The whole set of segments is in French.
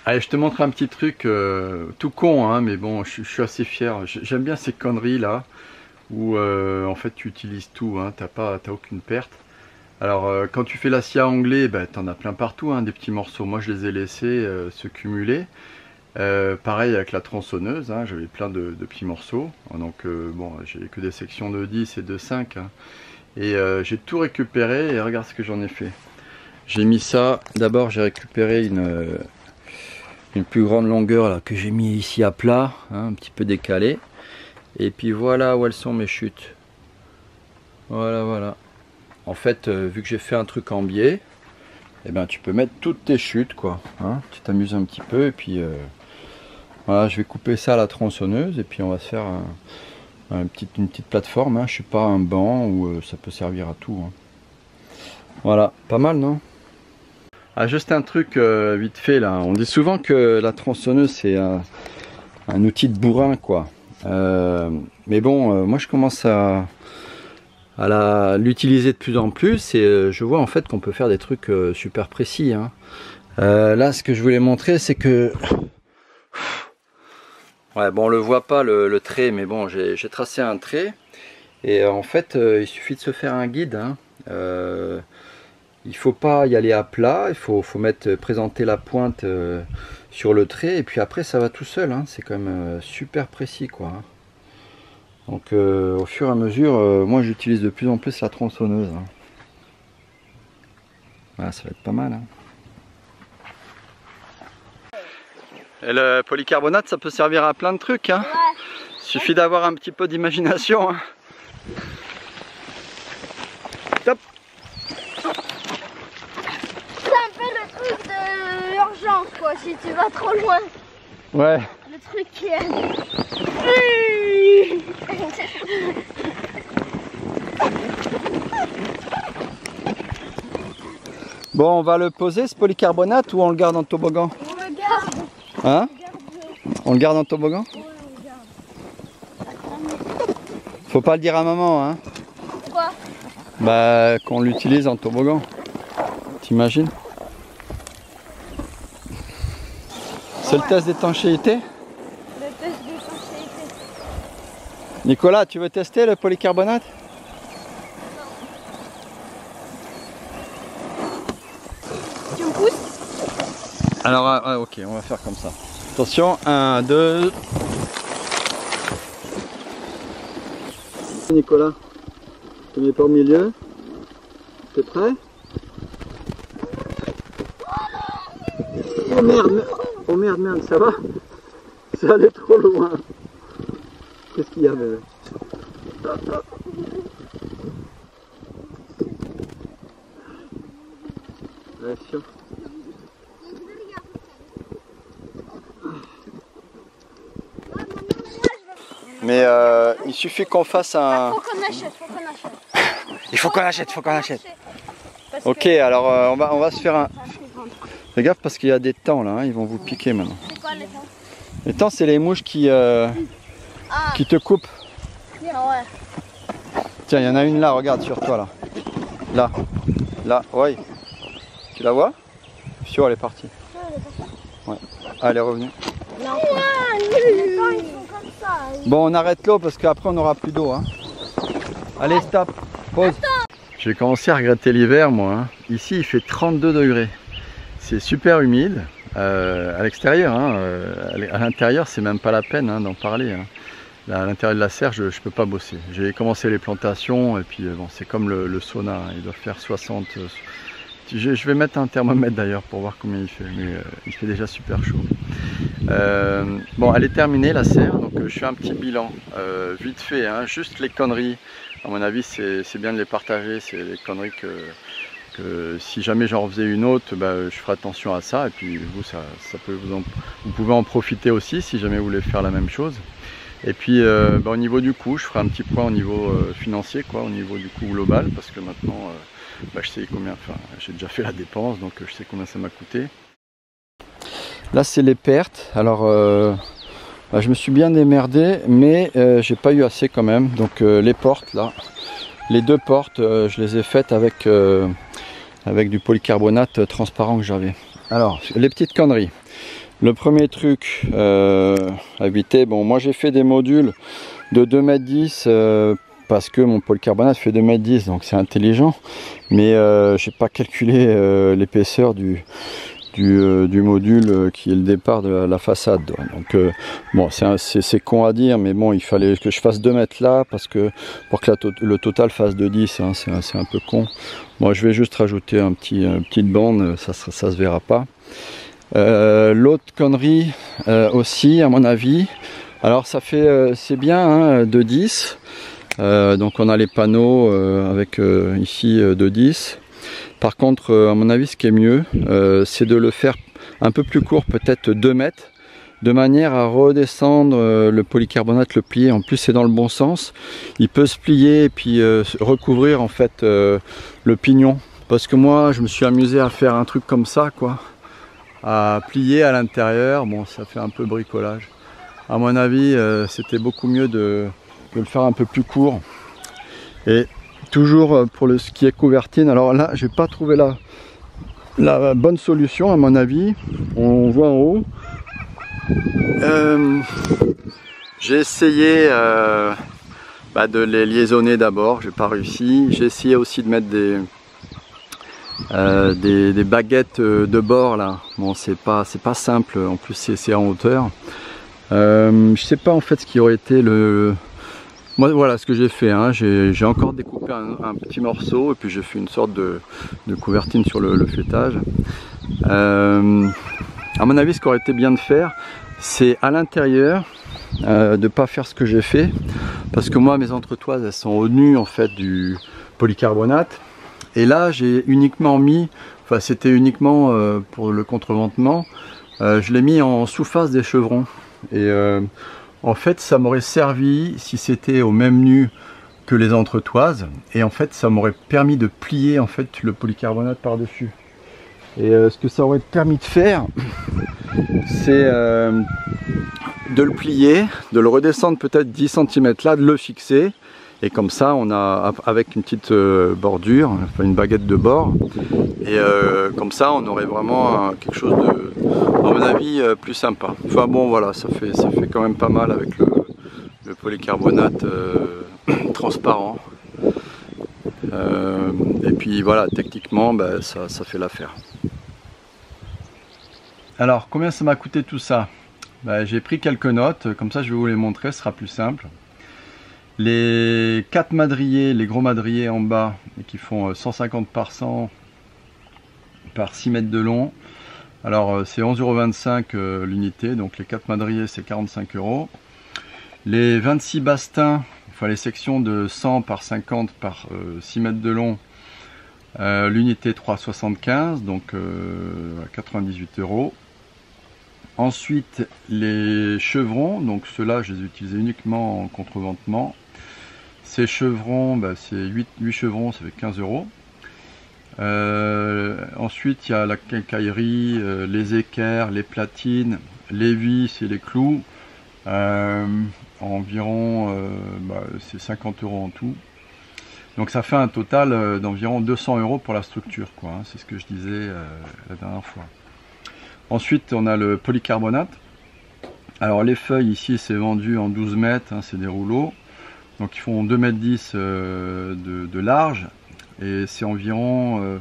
Allez, je te montre un petit truc tout con, hein, mais bon, je suis assez fier. J'aime bien ces conneries là, où en fait tu utilises tout, hein, t'as aucune perte. Alors quand tu fais la scie à onglet, bah, t'en as plein partout, hein, des petits morceaux. Moi je les ai laissés se cumuler. Pareil avec la tronçonneuse, hein, j'avais plein de petits morceaux. Donc bon, j'ai que des sections de 10 et de 5. Hein, et j'ai tout récupéré et regarde ce que j'en ai fait. J'ai mis ça, d'abord j'ai récupéré une plus grande longueur là, que j'ai mis ici à plat, hein, un petit peu décalé. Et puis voilà où elles sont mes chutes. Voilà. En fait, vu que j'ai fait un truc en biais, eh ben, tu peux mettre toutes tes chutes, quoi. Hein, tu t'amuses un petit peu et puis voilà, je vais couper ça à la tronçonneuse et puis on va se faire une petite plateforme. Hein, je sais pas, un banc ou ça peut servir à tout. Hein. Voilà, pas mal, non? Ah, juste un truc vite fait là. On dit souvent que la tronçonneuse c'est un outil de bourrin, quoi. Mais bon, moi je commence à l'utiliser de plus en plus et je vois en fait qu'on peut faire des trucs super précis. Hein. Là, ce que je voulais montrer, c'est que ouais, bon, on le voit pas le trait, mais bon, j'ai tracé un trait et en fait, il suffit de se faire un guide. Hein. Il faut pas y aller à plat, il faut présenter la pointe sur le trait et puis après ça va tout seul, hein. C'est quand même super précis, quoi. Hein. Donc au fur et à mesure, moi j'utilise de plus en plus la tronçonneuse. Hein. Voilà, ça va être pas mal. Hein. Et le polycarbonate, ça peut servir à plein de trucs. Hein. Ouais. Suffit d'avoir un petit peu d'imagination. Hein. Top. L'urgence, quoi, si tu vas trop loin. Ouais. Le truc qui est... Bon, on va le poser, ce polycarbonate, ou on le garde en toboggan? On le garde. Hein? On le garde en toboggan? Ouais, on le garde. Faut pas le dire à maman, hein? Quoi? Bah, qu'on l'utilise en toboggan. T'imagines? C'est le test d'étanchéité? Le test d'étanchéité. Nicolas, tu veux tester le polycarbonate? Tu me pousses? Alors, ok, on va faire comme ça. Attention, 1, 2... Nicolas, tu mets pas au milieu. T'es prêt? Oh merde! Oh merde, ça va? C'est allé trop loin. Qu'est-ce qu'il y a, bébé? Attention. Mais il suffit qu'on fasse un... Faut qu'on achète. Il faut qu'on achète. Ok, alors on va se faire un... Fais gaffe parce qu'il y a des temps là, hein, ils vont vous piquer maintenant. C'est quoi les temps? Les temps, c'est les mouches qui te coupent. Ah ouais. Tiens, il y en a une là, regarde sur toi là. Là, ouais. Tu la vois? Sur, elle est partie. Ouais. Ah, elle est revenue. Non. Les temps, ils sont comme ça. Bon, on arrête l'eau parce qu'après on n'aura plus d'eau. Hein. Allez, stop. Pause. J'ai commencé à regretter l'hiver, moi. Hein. Ici, il fait 32 degrés. C'est super humide à l'extérieur. Hein. À l'intérieur, c'est même pas la peine hein, d'en parler. Hein. Là, à l'intérieur de la serre, je ne peux pas bosser. J'ai commencé les plantations et puis bon, c'est comme le sauna. Hein. Il doit faire 60. Je vais mettre un thermomètre d'ailleurs pour voir combien il fait. Mais il fait déjà super chaud. Bon, elle est terminée la serre. Donc je fais un petit bilan vite fait. Hein, juste les conneries. À mon avis, c'est bien de les partager. C'est les conneries que si jamais j'en refaisais une autre, bah, je ferai attention à ça. Et puis vous, vous pouvez en profiter aussi si jamais vous voulez faire la même chose. Et puis bah, au niveau du coût, je ferai un petit point au niveau financier, quoi, au niveau du coût global, parce que maintenant, bah, je sais combien. Enfin, j'ai déjà fait la dépense, donc je sais combien ça m'a coûté. Là, c'est les pertes. Alors, bah, je me suis bien démerdé, mais j'ai pas eu assez quand même. Donc les portes là, les deux portes, je les ai faites avec du polycarbonate transparent que j'avais. Alors, les petites conneries. Le premier truc à éviter, bon moi j'ai fait des modules de 2,10 m parce que mon polycarbonate fait 2,10 m, donc c'est intelligent, mais j'ai pas calculé l'épaisseur du module qui est le départ de la façade. Donc bon, c'est con à dire, mais bon, il fallait que je fasse 2 mètres là parce que pour que le total fasse 2,10 m, hein, c'est un peu con. Moi je vais juste rajouter une petite bande, ça se verra pas. L'autre connerie aussi à mon avis, alors ça fait c'est bien hein, 2,10 m, donc on a les panneaux avec ici 2,10 m. Par contre à mon avis ce qui est mieux c'est de le faire un peu plus court, peut-être 2 mètres, de manière à redescendre le polycarbonate, le plier. En plus c'est dans le bon sens, il peut se plier et puis recouvrir en fait le pignon, parce que moi je me suis amusé à faire un truc comme ça quoi, à plier à l'intérieur. Bon, ça fait un peu bricolage. À mon avis, c'était beaucoup mieux de le faire un peu plus court. Et toujours pour ce qui est couvertine, alors là, j'ai pas trouvé la bonne solution à mon avis. On voit en haut. J'ai essayé de les liaisonner d'abord, j'ai pas réussi. J'ai essayé aussi de mettre des baguettes de bord là. Bon, c'est pas simple, en plus c'est en hauteur. Je sais pas en fait ce qui aurait été moi voilà ce que j'ai fait hein. J'ai encore découpé un petit morceau et puis j'ai fait une sorte de couvertine sur le fêtage. À mon avis ce qui aurait été bien de faire, c'est à l'intérieur de pas faire ce que j'ai fait, parce que moi mes entretoises elles sont au nu en fait du polycarbonate. Et là j'ai uniquement mis, enfin c'était uniquement pour le contreventement, je l'ai mis en sous-face des chevrons. Et en fait ça m'aurait servi si c'était au même nu que les entretoises. Et en fait ça m'aurait permis de plier en fait le polycarbonate par dessus. Et ce que ça aurait permis de faire, c'est de le plier, de le redescendre peut-être 10 cm là, de le fixer. Et comme ça, on a avec une petite bordure, enfin une baguette de bord, et comme ça, on aurait vraiment quelque chose de, à mon avis, plus sympa. Enfin bon, voilà, ça fait quand même pas mal avec le polycarbonate transparent. Et puis voilà, techniquement, ça fait l'affaire. Alors, combien ça m'a coûté tout ça? J'ai pris quelques notes, comme ça, je vais vous les montrer, ce sera plus simple. Les 4 madriers, les gros madriers en bas, qui font 150 par 100 par 6 mètres de long. Alors c'est 11,25 € l'unité, donc les 4 madriers c'est 45 €. Les 26 bastins, enfin les sections de 100 par 50 par 6 mètres de long, l'unité 3,75 €, donc 98 €. Ensuite les chevrons, donc ceux-là je les ai utilisés uniquement en contreventement. Ces chevrons, c'est 8 chevrons, ça fait 15 €. Ensuite il y a la quincaillerie, les équerres, les platines, les vis et les clous. Environ c'est 50 € en tout. Donc ça fait un total d'environ 200 € pour la structure, quoi, hein, c'est ce que je disais la dernière fois. Ensuite on a le polycarbonate. Alors les feuilles ici c'est vendu en 12 mètres, hein, c'est des rouleaux. Donc ils font 2,10 m de large et c'est environ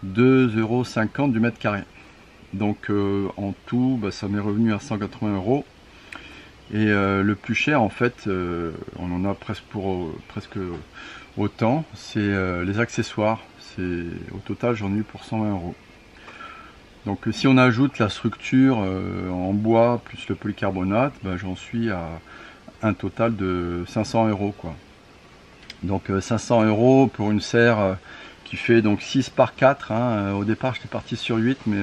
2,50 € du mètre carré. Donc en tout ça m'est revenu à 180 €. Et le plus cher en fait, on en a presque autant, c'est les accessoires. Au total j'en ai eu pour 120 €. Donc si on ajoute la structure en bois plus le polycarbonate, j'en suis à un total de 500 € quoi. Donc 500 € pour une serre qui fait donc 6 par 4, hein. Au départ j'étais parti sur 8, mais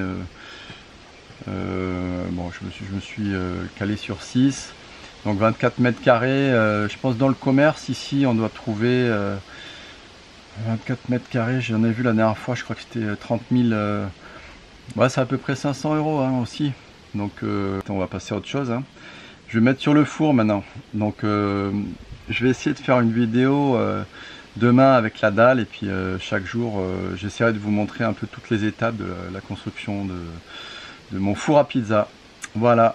bon, je me suis calé sur 6. Donc 24 mètres carrés, je pense dans le commerce ici on doit trouver 24 mètres carrés, j'en ai vu la dernière fois, je crois que c'était 30 000, ouais, c'est à peu près 500 € hein, aussi. Donc on va passer à autre chose, hein. Je vais mettre sur le four maintenant. Donc je vais essayer de faire une vidéo demain avec la dalle, et puis chaque jour j'essaierai de vous montrer un peu toutes les étapes de la construction de mon four à pizza. Voilà.